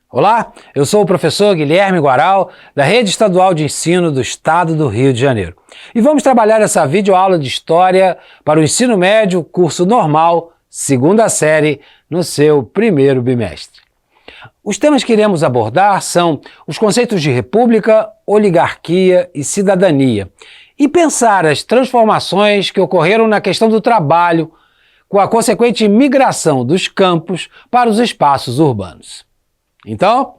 Olá, eu sou o professor Guilherme Guaral, da Rede Estadual de Ensino do Estado do Rio de Janeiro. E vamos trabalhar essa videoaula de História para o Ensino Médio, curso normal, segunda série, no seu primeiro bimestre. Os temas que iremos abordar são os conceitos de república, oligarquia e cidadania, e pensar as transformações que ocorreram na questão do trabalho, com a consequente migração dos campos para os espaços urbanos. Então,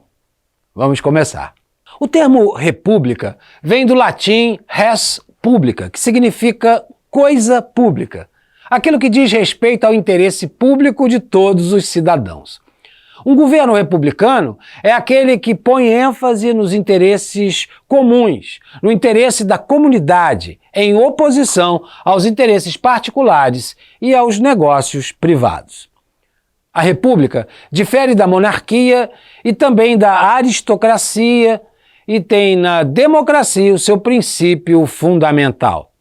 vamos começar. O termo república vem do latim res publica, que significa coisa pública, aquilo que diz respeito ao interesse público de todos os cidadãos. Um governo republicano é aquele que põe ênfase nos interesses comuns, no interesse da comunidade, em oposição aos interesses particulares e aos negócios privados. A república difere da monarquia e também da aristocracia e tem na democracia o seu princípio fundamental.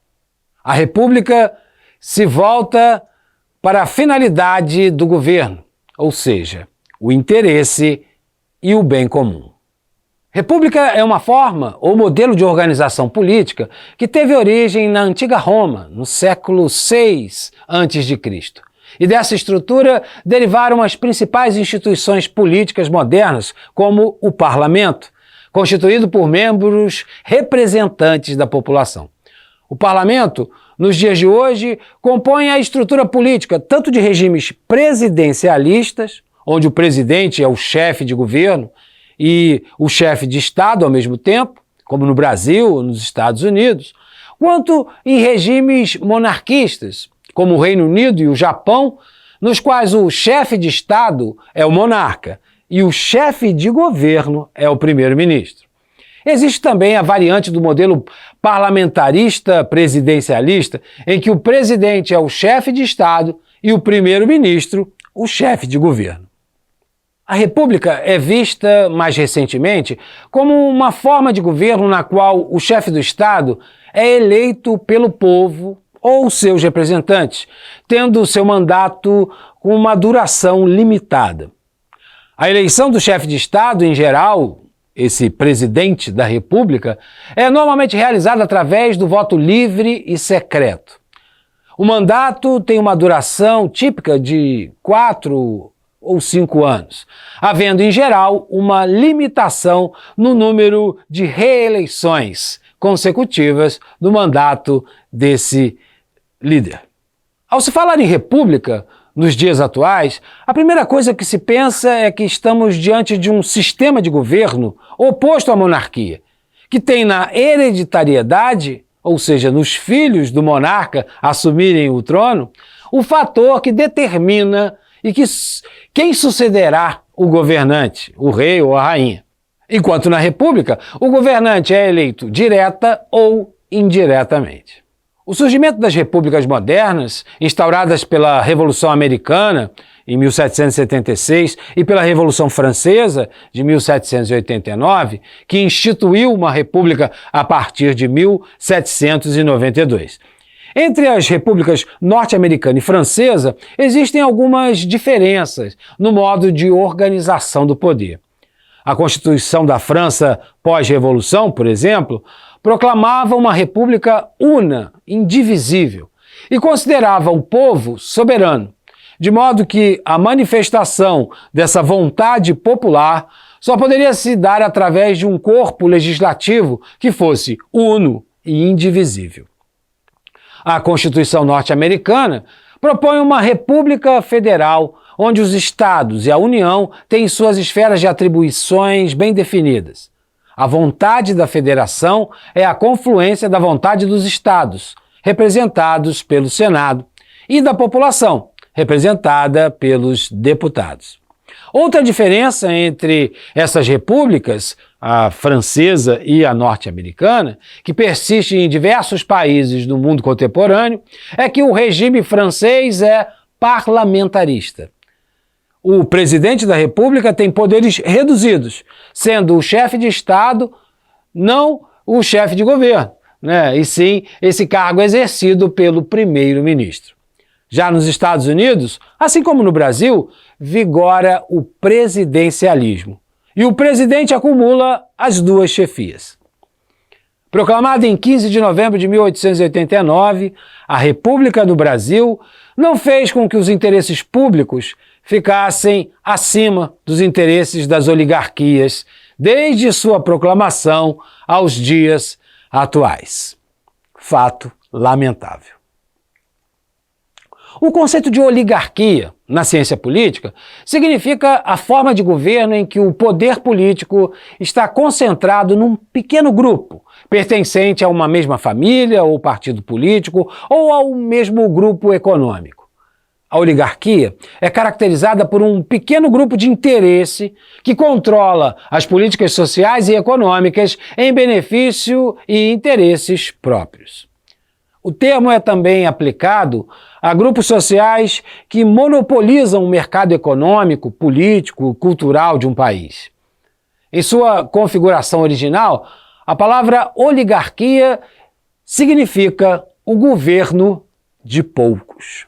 A república se volta para a finalidade do governo, ou seja, o interesse e o bem comum. República é uma forma ou modelo de organização política que teve origem na antiga Roma, no século VI a.C. E dessa estrutura derivaram as principais instituições políticas modernas, como o parlamento, constituído por membros representantes da população. O parlamento, nos dias de hoje, compõe a estrutura política tanto de regimes presidencialistas, onde o presidente é o chefe de governo e o chefe de Estado ao mesmo tempo, como no Brasil ou nos Estados Unidos, quanto em regimes monarquistas, como o Reino Unido e o Japão, nos quais o chefe de Estado é o monarca e o chefe de governo é o primeiro-ministro. Existe também a variante do modelo parlamentarista presidencialista, em que o presidente é o chefe de Estado e o primeiro-ministro o chefe de governo. A república é vista, mais recentemente, como uma forma de governo na qual o chefe do Estado é eleito pelo povo ou seus representantes, tendo seu mandato com uma duração limitada. A eleição do chefe de Estado, em geral, esse presidente da República, é normalmente realizada através do voto livre e secreto. O mandato tem uma duração típica de 4 ou 5 anos, havendo, em geral, uma limitação no número de reeleições consecutivas do mandato desse líder. Ao se falar em república, nos dias atuais, a primeira coisa que se pensa é que estamos diante de um sistema de governo oposto à monarquia, que tem na hereditariedade, ou seja, nos filhos do monarca assumirem o trono, o fator que determina quem sucederá o governante, o rei ou a rainha. Enquanto na república, o governante é eleito direta ou indiretamente. O surgimento das repúblicas modernas, instauradas pela Revolução Americana, em 1776, e pela Revolução Francesa, de 1789, que instituiu uma república a partir de 1792. Entre as repúblicas norte-americana e francesa, existem algumas diferenças no modo de organização do poder. A Constituição da França pós-revolução, por exemplo, proclamava uma república una, indivisível, e considerava o povo soberano, de modo que a manifestação dessa vontade popular só poderia se dar através de um corpo legislativo que fosse uno e indivisível. A Constituição norte-americana propõe uma república federal, onde os estados e a União têm suas esferas de atribuições bem definidas. A vontade da federação é a confluência da vontade dos estados, representados pelo Senado, e da população, representada pelos deputados. Outra diferença entre essas repúblicas, a francesa e a norte-americana, que persiste em diversos países do mundo contemporâneo, é que o regime francês é parlamentarista. O presidente da República tem poderes reduzidos, sendo o chefe de Estado não o chefe de governo, e sim esse cargo exercido pelo primeiro-ministro. Já nos Estados Unidos, assim como no Brasil, vigora o presidencialismo. e o presidente acumula as duas chefias. Proclamada em 15 de novembro de 1889, a República do Brasil não fez com que os interesses públicos ficassem acima dos interesses das oligarquias desde sua proclamação aos dias atuais. Fato lamentável. O conceito de oligarquia na ciência política significa a forma de governo em que o poder político está concentrado num pequeno grupo, pertencente a uma mesma família ou partido político ou ao mesmo grupo econômico. A oligarquia é caracterizada por um pequeno grupo de interesse que controla as políticas sociais e econômicas em benefício e interesses próprios. O termo é também aplicado a grupos sociais que monopolizam o mercado econômico, político, cultural de um país. Em sua configuração original, a palavra oligarquia significa o governo de poucos.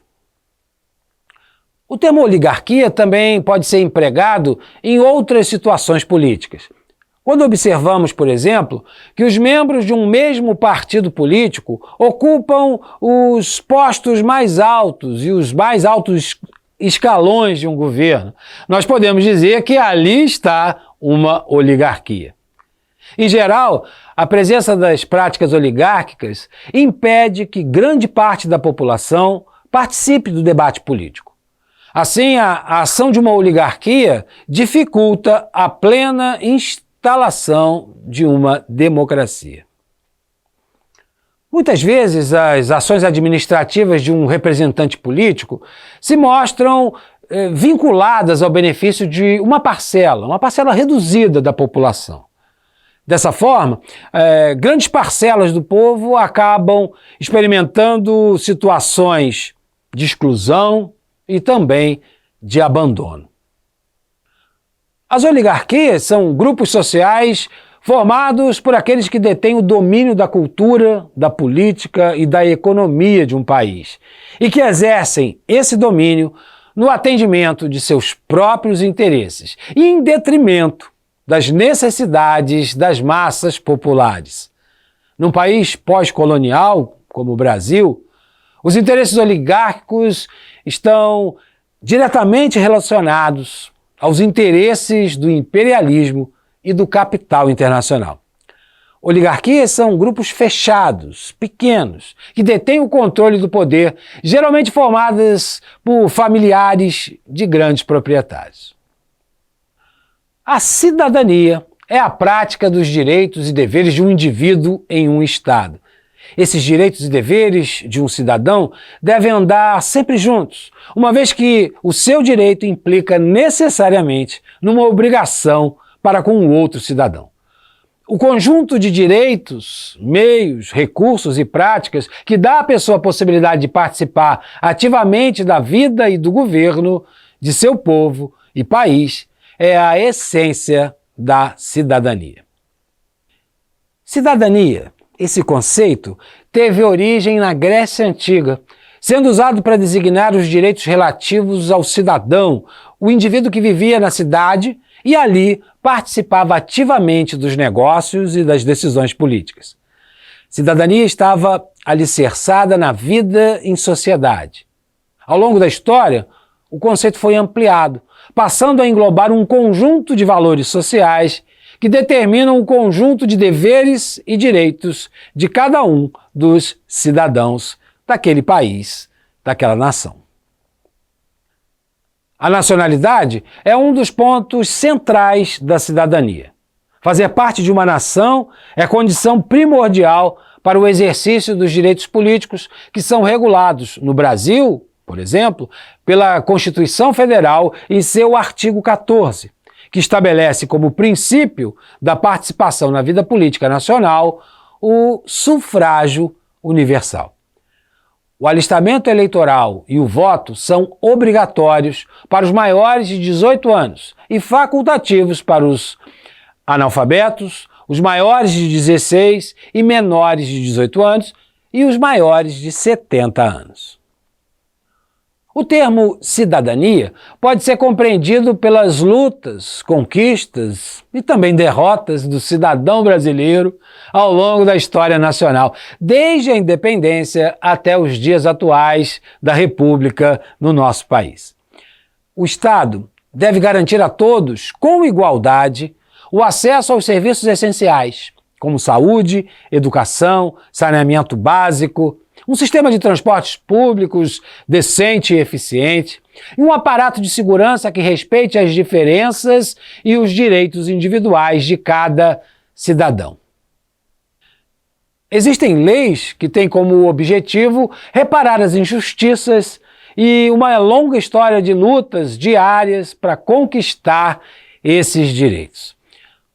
O termo oligarquia também pode ser empregado em outras situações políticas. Quando observamos, por exemplo, que os membros de um mesmo partido político ocupam os postos mais altos e os mais altos escalões de um governo, nós podemos dizer que ali está uma oligarquia. Em geral, a presença das práticas oligárquicas impede que grande parte da população participe do debate político. Assim, a ação de uma oligarquia dificulta a plena instalação de uma democracia. Muitas vezes, as ações administrativas de um representante político se mostram vinculadas ao benefício de uma parcela reduzida da população. Dessa forma, grandes parcelas do povo acabam experimentando situações de exclusão e também de abandono. As oligarquias são grupos sociais formados por aqueles que detêm o domínio da cultura, da política e da economia de um país e que exercem esse domínio no atendimento de seus próprios interesses e em detrimento das necessidades das massas populares. Num país pós-colonial, como o Brasil, os interesses oligárquicos estão diretamente relacionados aos interesses do imperialismo e do capital internacional. Oligarquias são grupos fechados, pequenos, que detêm o controle do poder, geralmente formadas por familiares de grandes proprietários. A cidadania é a prática dos direitos e deveres de um indivíduo em um Estado. Esses direitos e deveres de um cidadão devem andar sempre juntos, uma vez que o seu direito implica necessariamente numa obrigação para com o outro cidadão. O conjunto de direitos, meios, recursos e práticas que dá à pessoa a possibilidade de participar ativamente da vida e do governo de seu povo e país é a essência da cidadania. Cidadania. Esse conceito teve origem na Grécia Antiga, sendo usado para designar os direitos relativos ao cidadão, o indivíduo que vivia na cidade e ali participava ativamente dos negócios e das decisões políticas. Cidadania estava alicerçada na vida em sociedade. Ao longo da história, o conceito foi ampliado, passando a englobar um conjunto de valores sociais que determinam o conjunto de deveres e direitos de cada um dos cidadãos daquele país, daquela nação. A nacionalidade é um dos pontos centrais da cidadania. Fazer parte de uma nação é condição primordial para o exercício dos direitos políticos que são regulados no Brasil, por exemplo, pela Constituição Federal em seu artigo 14, que estabelece como princípio da participação na vida política nacional o sufrágio universal. O alistamento eleitoral e o voto são obrigatórios para os maiores de 18 anos e facultativos para os analfabetos, os maiores de 16 e menores de 18 anos e os maiores de 70 anos. O termo cidadania pode ser compreendido pelas lutas, conquistas e também derrotas do cidadão brasileiro ao longo da história nacional, desde a independência até os dias atuais da República no nosso país. O Estado deve garantir a todos, com igualdade, o acesso aos serviços essenciais, como saúde, educação, saneamento básico, um sistema de transportes públicos decente e eficiente, e um aparato de segurança que respeite as diferenças e os direitos individuais de cada cidadão. Existem leis que têm como objetivo reparar as injustiças e uma longa história de lutas diárias para conquistar esses direitos.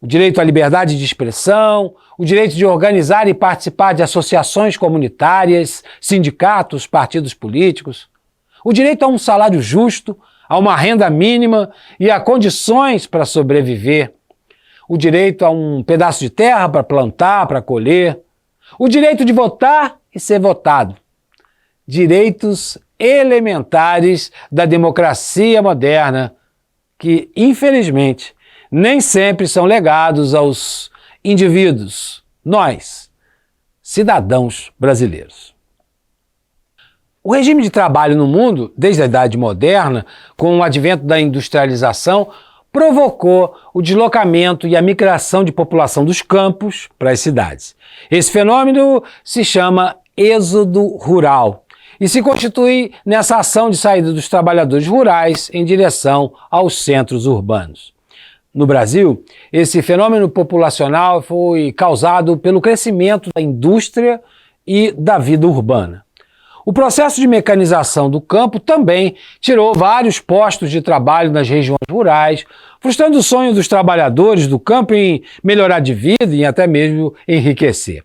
O direito à liberdade de expressão, o direito de organizar e participar de associações comunitárias, sindicatos, partidos políticos, o direito a um salário justo, a uma renda mínima e a condições para sobreviver, o direito a um pedaço de terra para plantar, para colher, o direito de votar e ser votado. Direitos elementares da democracia moderna que, infelizmente, nem sempre são legados aos indivíduos, nós, cidadãos brasileiros. O regime de trabalho no mundo, desde a Idade Moderna, com o advento da industrialização, provocou o deslocamento e a migração de população dos campos para as cidades. Esse fenômeno se chama êxodo rural e se constitui nessa ação de saída dos trabalhadores rurais em direção aos centros urbanos. No Brasil, esse fenômeno populacional foi causado pelo crescimento da indústria e da vida urbana. O processo de mecanização do campo também tirou vários postos de trabalho nas regiões rurais, frustrando o sonho dos trabalhadores do campo em melhorar de vida e até mesmo enriquecer.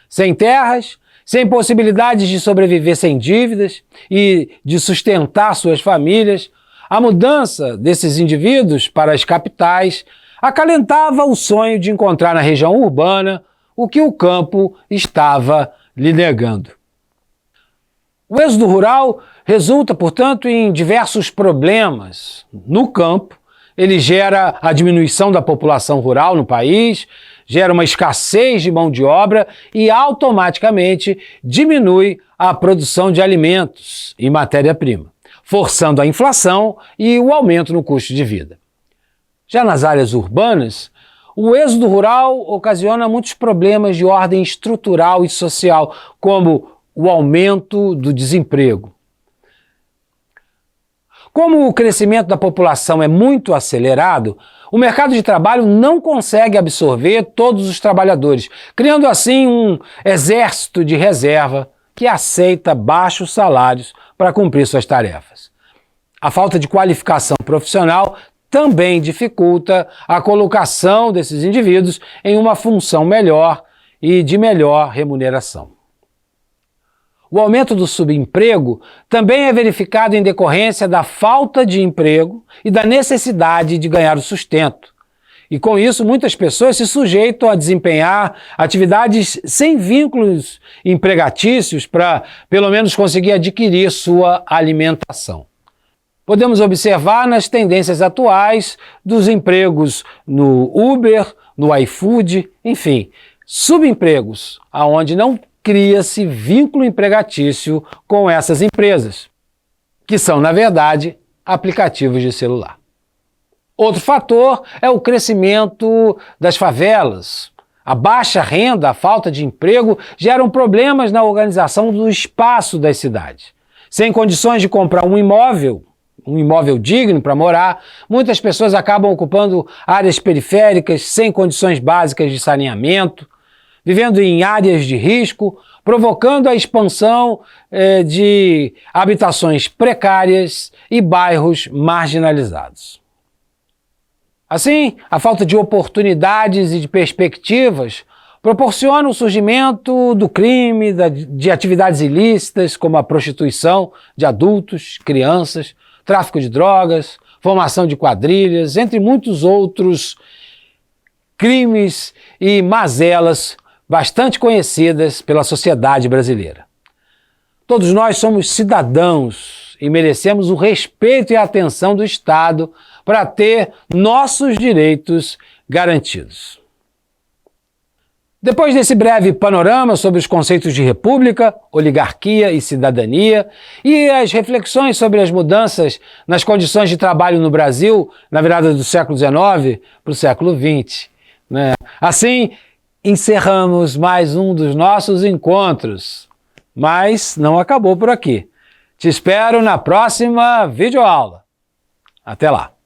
Sem terras, sem possibilidades de sobreviver sem dívidas e de sustentar suas famílias, a mudança desses indivíduos para as capitais acalentava o sonho de encontrar na região urbana o que o campo estava lhe negando. O êxodo rural resulta, portanto, em diversos problemas. No campo, ele gera a diminuição da população rural no país, gera uma escassez de mão de obra e automaticamente diminui a produção de alimentos e matéria-prima, forçando a inflação e o aumento no custo de vida. Já nas áreas urbanas, o êxodo rural ocasiona muitos problemas de ordem estrutural e social, como o aumento do desemprego. Como o crescimento da população é muito acelerado, o mercado de trabalho não consegue absorver todos os trabalhadores, criando assim um exército de reserva que aceita baixos salários para cumprir suas tarefas. A falta de qualificação profissional também dificulta a colocação desses indivíduos em uma função melhor e de melhor remuneração. O aumento do subemprego também é verificado em decorrência da falta de emprego e da necessidade de ganhar o sustento. E com isso, muitas pessoas se sujeitam a desempenhar atividades sem vínculos empregatícios para, pelo menos, conseguir adquirir sua alimentação. Podemos observar nas tendências atuais dos empregos no Uber, no iFood, enfim, subempregos, aonde não cria-se vínculo empregatício com essas empresas, que são, na verdade, aplicativos de celular. Outro fator é o crescimento das favelas. A baixa renda, a falta de emprego geram problemas na organização do espaço das cidades. Sem condições de comprar um imóvel digno para morar, muitas pessoas acabam ocupando áreas periféricas sem condições básicas de saneamento, vivendo em áreas de risco, provocando a expansão de habitações precárias e bairros marginalizados. Assim, a falta de oportunidades e de perspectivas proporciona o surgimento do crime, de atividades ilícitas como a prostituição de adultos, crianças, tráfico de drogas, formação de quadrilhas, entre muitos outros crimes e mazelas bastante conhecidas pela sociedade brasileira. Todos nós somos cidadãos e merecemos o respeito e a atenção do Estado para ter nossos direitos garantidos. Depois desse breve panorama sobre os conceitos de república, oligarquia e cidadania e as reflexões sobre as mudanças nas condições de trabalho no Brasil na virada do século XIX para o século XX, né? Assim, encerramos mais um dos nossos encontros, mas não acabou por aqui. Te espero na próxima videoaula. Até lá!